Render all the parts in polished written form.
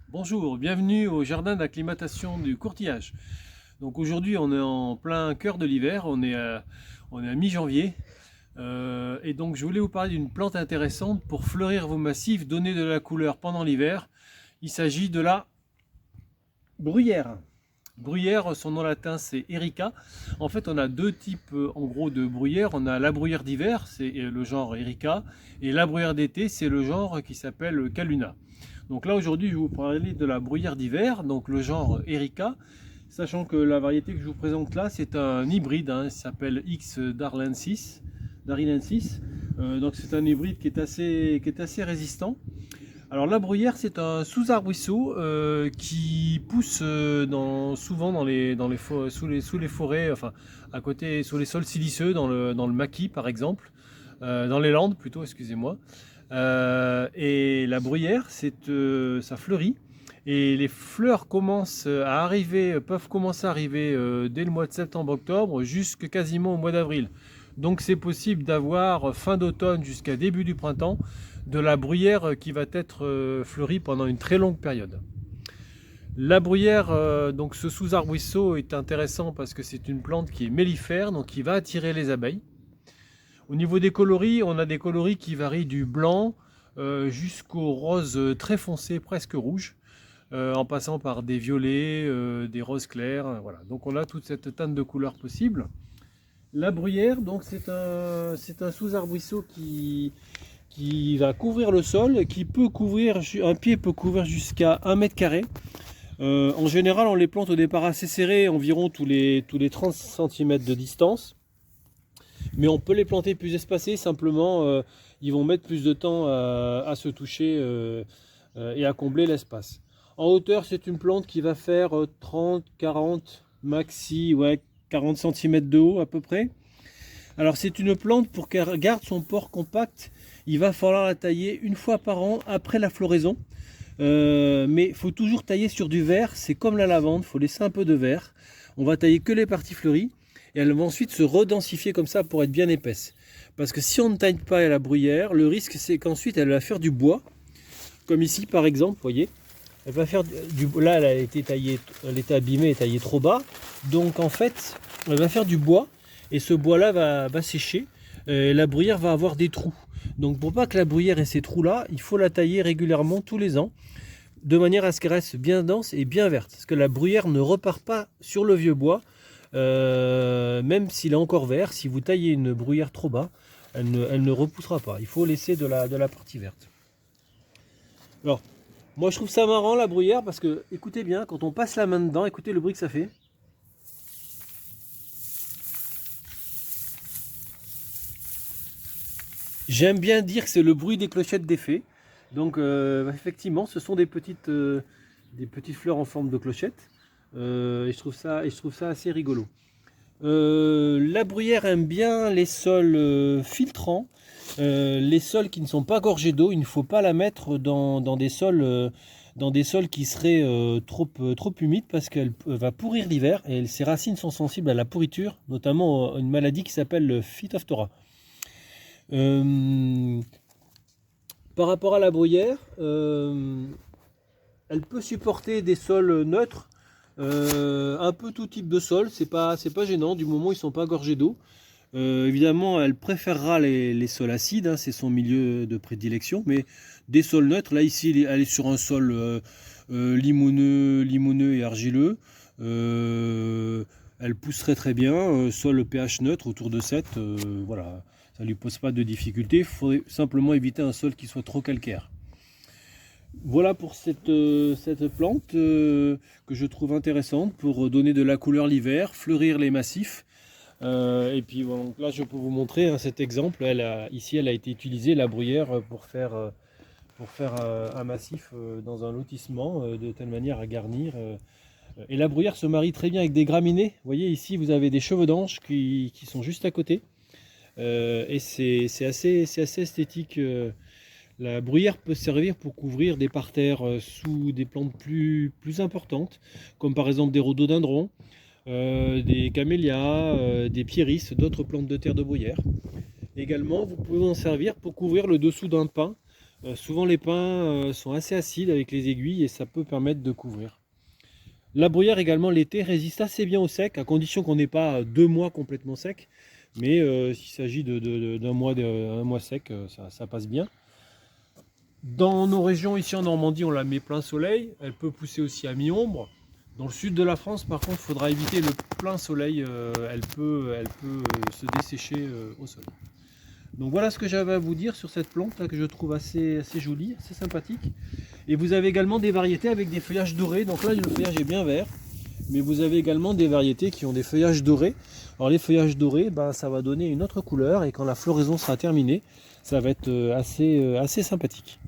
Bonjour, bienvenue au jardin d'acclimatation du courtillage. Donc aujourd'hui on est en plein cœur de l'hiver, on est à mi-janvier. Et donc je voulais vous parler d'une plante intéressante pour fleurir vos massifs, donner de la couleur pendant l'hiver. Il s'agit de la bruyère. Bruyère, son nom latin c'est Erica. En fait on a deux types en gros de bruyère. On a la bruyère d'hiver, c'est le genre Erica, et la bruyère d'été, c'est le genre qui s'appelle Calluna. Donc là aujourd'hui je vais vous parler de la bruyère d'hiver, donc le genre Erica, sachant que la variété que je vous présente là c'est un hybride, il s'appelle X Darlensis. Donc c'est un hybride qui est assez résistant. Alors la bruyère c'est un sous-arbrisseau qui pousse souvent sous les forêts, enfin à côté, sur les sols siliceux, dans le maquis par exemple, dans les landes plutôt, excusez-moi. Et la bruyère, ça fleurit. Et les fleurs peuvent commencer à arriver dès le mois de septembre-octobre jusqu'à quasiment au mois d'avril. Donc c'est possible d'avoir fin d'automne jusqu'à début du printemps de la bruyère qui va être fleurie pendant une très longue période. La bruyère, donc ce sous-arbrisseau est intéressant parce que c'est une plante qui est mellifère, donc qui va attirer les abeilles. Au niveau des coloris, on a des coloris qui varient du blanc jusqu'au rose très foncé, presque rouge, en passant par des violets, des roses clairs. Voilà. Donc on a toute cette teinte de couleurs possible. La bruyère, donc c'est un sous-arbrisseau qui va couvrir le sol, un pied peut couvrir jusqu'à 1 m². En général, on les plante au départ assez serrés, environ tous les 30 cm de distance. Mais on peut les planter plus espacés, simplement ils vont mettre plus de temps à se toucher et à combler l'espace. En hauteur, c'est une plante qui va faire 30, 40, maxi, 40 cm de haut à peu près. Alors c'est une plante, pour qu'elle garde son port compact, il va falloir la tailler une fois par an après la floraison. Mais il faut toujours tailler sur du vert, c'est comme la lavande, il faut laisser un peu de vert. On va tailler que les parties fleuries et elles vont ensuite se redensifier comme ça pour être bien épaisses. Parce que si on ne taille pas la bruyère, le risque c'est qu'ensuite elle va faire du bois, comme ici par exemple, vous voyez. Elle va faire là elle a été taillée, elle était abîmée et taillée trop bas, donc en fait elle va faire du bois et ce bois là va sécher. La bruyère va avoir des trous. Donc pour pas que la bruyère ait ces trous là, il faut la tailler régulièrement tous les ans, de manière à ce qu'elle reste bien dense et bien verte. Parce que la bruyère ne repart pas sur le vieux bois, même s'il est encore vert. Si vous taillez une bruyère trop bas, elle ne repoussera pas. Il faut laisser de la partie verte. Alors, moi je trouve ça marrant la bruyère parce que, écoutez bien, quand on passe la main dedans, écoutez le bruit que ça fait. J'aime bien dire que c'est le bruit des clochettes des fées. Donc effectivement, ce sont des petites fleurs en forme de clochette. Et je trouve ça assez rigolo. La bruyère aime bien les sols filtrants, les sols qui ne sont pas gorgés d'eau. Il ne faut pas la mettre dans des sols qui seraient trop humides, parce qu'elle va pourrir l'hiver et ses racines sont sensibles à la pourriture, notamment une maladie qui s'appelle le Phytophthora. Euh, Par rapport à la bruyère, elle peut supporter des sols neutres, un peu tout type de sol, c'est pas gênant du moment où ils ne sont pas gorgés d'eau. Évidemment, elle préférera les sols acides, c'est son milieu de prédilection, mais des sols neutres, là ici elle est sur un sol limoneux et argileux. Elle pousserait très bien, sol pH neutre autour de 7, voilà, ça ne lui pose pas de difficulté. Il faudrait simplement éviter un sol qui soit trop calcaire. Voilà pour cette plante que je trouve intéressante pour donner de la couleur l'hiver, fleurir les massifs. Et puis bon, là je peux vous montrer cet exemple. Ici elle a été utilisée, la bruyère, pour faire un massif dans un lotissement, de telle manière à garnir. Et la bruyère se marie très bien avec des graminées. Vous voyez ici vous avez des cheveux d'ange qui sont juste à côté. Et c'est assez esthétique. La bruyère peut servir pour couvrir des parterres sous des plantes plus importantes, comme par exemple des rhododendrons, des camélias, des pieris, d'autres plantes de terre de bruyère. Également, vous pouvez en servir pour couvrir le dessous d'un pin. Souvent les pins sont assez acides avec les aiguilles et ça peut permettre de couvrir. La bruyère également l'été résiste assez bien au sec, à condition qu'on n'ait pas 2 mois complètement sec. Mais s'il s'agit d'un mois sec, ça passe bien. Dans nos régions, ici en Normandie, on la met plein soleil. Elle peut pousser aussi à mi-ombre. Dans le sud de la France, par contre, il faudra éviter le plein soleil. Elle peut se dessécher au sol. Donc voilà ce que j'avais à vous dire sur cette plante là, que je trouve assez jolie, assez sympathique. Et vous avez également des variétés avec des feuillages dorés. Donc là, le feuillage est bien vert. Mais vous avez également des variétés qui ont des feuillages dorés. Alors les feuillages dorés, ben, ça va donner une autre couleur. Et quand la floraison sera terminée, ça va être assez sympathique.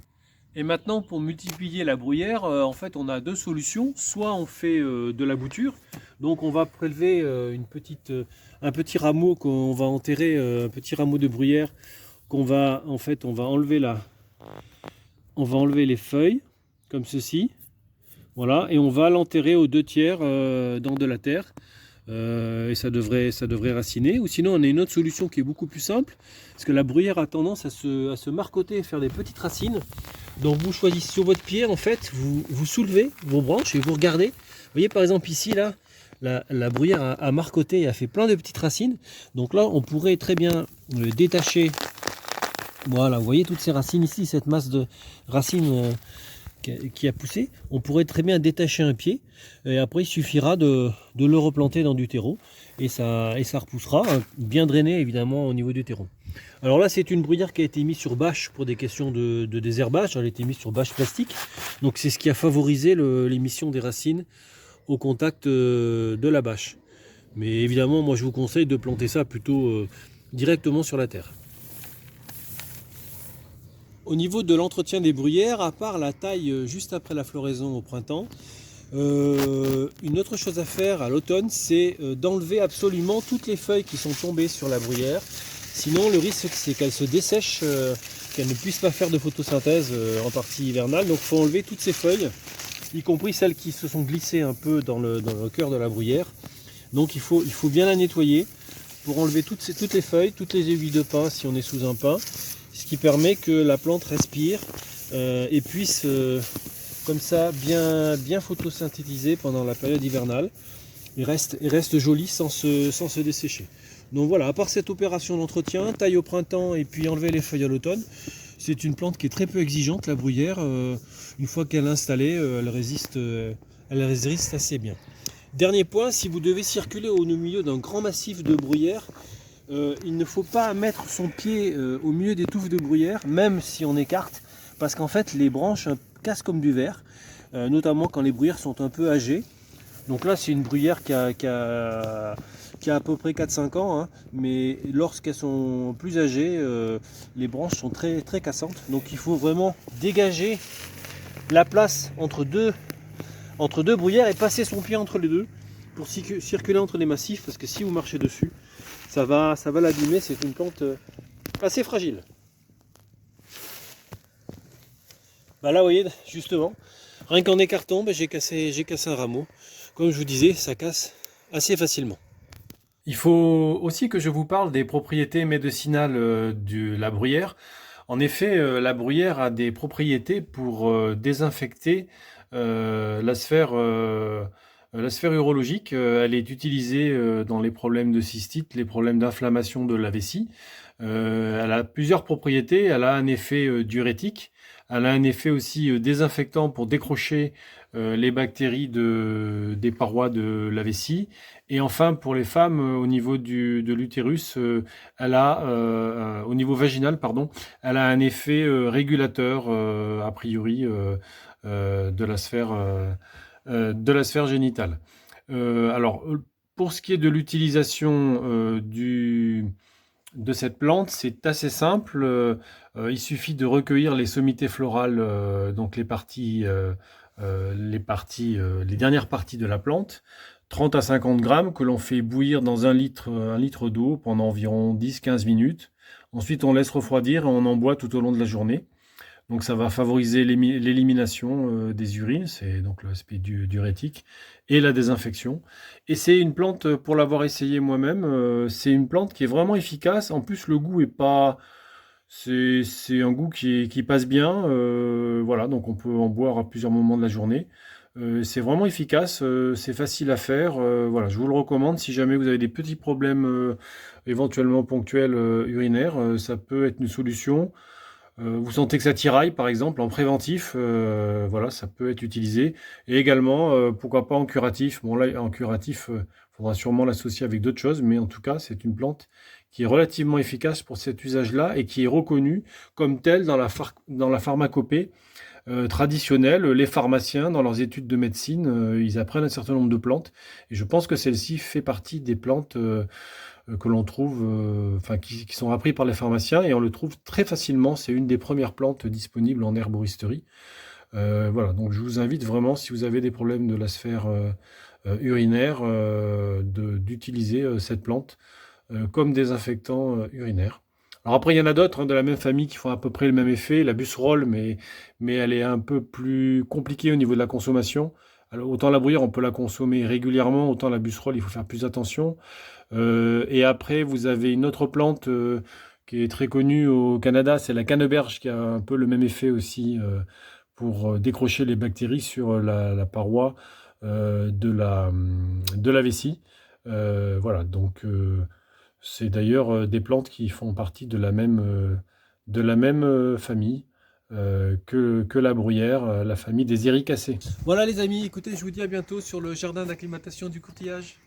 Et maintenant, pour multiplier la bruyère, en fait, on a deux solutions. Soit on fait de la bouture, donc on va prélever un petit rameau qu'on va enterrer, un petit rameau de bruyère qu'on va, en fait, on va enlever les feuilles comme ceci, voilà, et on va l'enterrer aux 2/3 dans de la terre. Et ça devrait raciner. Ou sinon, on a une autre solution qui est beaucoup plus simple, parce que la bruyère a tendance à se marcoter et faire des petites racines. Donc vous choisissez sur votre pied, en fait, vous soulevez vos branches et vous regardez. Vous voyez par exemple ici, là, la bruyère a marcoté et a fait plein de petites racines. Donc là, on pourrait très bien détacher. Voilà, vous voyez toutes ces racines ici, cette masse de racines qui a poussé. On pourrait très bien détacher un pied et après il suffira de le replanter dans du terreau et ça repoussera, hein, bien drainé évidemment au niveau du terreau. Alors là, c'est une bruyère qui a été mise sur bâche pour des questions de désherbage. Elle a été mise sur bâche plastique, donc c'est ce qui a favorisé l'émission des racines au contact de la bâche. Mais évidemment, moi je vous conseille de planter ça plutôt directement sur la terre. Au niveau de l'entretien des bruyères, à part la taille juste après la floraison au printemps, une autre chose à faire à l'automne, c'est d'enlever absolument toutes les feuilles qui sont tombées sur la bruyère. Sinon, le risque, c'est qu'elle se dessèche, qu'elle ne puisse pas faire de photosynthèse en partie hivernale. Donc, il faut enlever toutes ces feuilles, y compris celles qui se sont glissées un peu dans le cœur de la bruyère. Donc, il faut bien la nettoyer pour enlever toutes les feuilles, toutes les aiguilles de pin si on est sous un pin. Ce qui permet que la plante respire et puisse comme ça bien photosynthétiser pendant la période hivernale et reste jolie sans se dessécher. Donc voilà, à part cette opération d'entretien, taille au printemps et puis enlever les feuilles à l'automne, c'est une plante qui est très peu exigeante, la bruyère. Une fois qu'elle est installée, elle résiste assez bien. Dernier point, si vous devez circuler au milieu d'un grand massif de bruyère, il ne faut pas mettre son pied au milieu des touffes de bruyère, même si on écarte, parce qu'en fait les branches cassent comme du verre, notamment quand les bruyères sont un peu âgées. Donc là c'est une bruyère qui a à peu près 4-5 ans, hein, mais lorsqu'elles sont plus âgées, les branches sont très, très cassantes. Donc il faut vraiment dégager la place entre deux bruyères et passer son pied entre les deux pour circuler entre les massifs, parce que si vous marchez dessus, ça va l'abîmer. C'est une plante assez fragile. Bah là, vous voyez, justement, rien qu'en écartant, j'ai cassé un rameau. Comme je vous disais, ça casse assez facilement. Il faut aussi que je vous parle des propriétés médicinales de la bruyère. En effet, la bruyère a des propriétés pour désinfecter la sphère urologique. Elle est utilisée dans les problèmes de cystite, les problèmes d'inflammation de la vessie. Elle a plusieurs propriétés. Elle a un effet diurétique. Elle a un effet aussi désinfectant pour décrocher les bactéries des parois de la vessie. Et enfin, pour les femmes, au niveau de l'utérus, au niveau vaginal, pardon, elle a un effet régulateur, a priori, de la sphère génitale. Alors, pour ce qui est de l'utilisation de cette plante, c'est assez simple. Il suffit de recueillir les sommités florales, donc les dernières parties de la plante, 30 à 50 grammes, que l'on fait bouillir dans un litre d'eau pendant environ 10-15 minutes. Ensuite, on laisse refroidir et on en boit tout au long de la journée. Donc ça va favoriser l'élimination des urines, c'est donc l'aspect diurétique, et la désinfection. Et c'est une plante, pour l'avoir essayé moi-même, c'est une plante qui est vraiment efficace. En plus, le goût est pas C'est un goût qui passe bien, voilà, donc on peut en boire à plusieurs moments de la journée. C'est vraiment efficace, c'est facile à faire. Voilà, je vous le recommande si jamais vous avez des petits problèmes éventuellement ponctuels urinaires, ça peut être une solution. Vous sentez que ça tiraille, par exemple, en préventif, voilà, ça peut être utilisé. Et également, pourquoi pas en curatif. Bon, là, en curatif, faudra sûrement l'associer avec d'autres choses, mais en tout cas, c'est une plante qui est relativement efficace pour cet usage-là et qui est reconnue comme telle dans la pharmacopée traditionnelle. Les pharmaciens, dans leurs études de médecine, ils apprennent un certain nombre de plantes. Et je pense que celle-ci fait partie des plantes que l'on trouve, enfin qui sont appris par les pharmaciens et on le trouve très facilement. C'est une des premières plantes disponibles en herboristerie. Voilà, donc je vous invite vraiment, si vous avez des problèmes de la sphère urinaire, d'utiliser cette plante comme désinfectant urinaire. Alors après, il y en a d'autres hein, de la même famille qui font à peu près le même effet, la busserole, mais elle est un peu plus compliquée au niveau de la consommation. Alors, autant la bruyère, on peut la consommer régulièrement, autant la busserole, il faut faire plus attention. Et après, vous avez une autre plante qui est très connue au Canada, c'est la canneberge, qui a un peu le même effet aussi pour décrocher les bactéries sur la paroi de la vessie. Voilà, donc c'est d'ailleurs des plantes qui font partie de la même famille que la bruyère, la famille des Ericacées. Voilà les amis, écoutez, je vous dis à bientôt sur le jardin d'acclimatation du courtillage.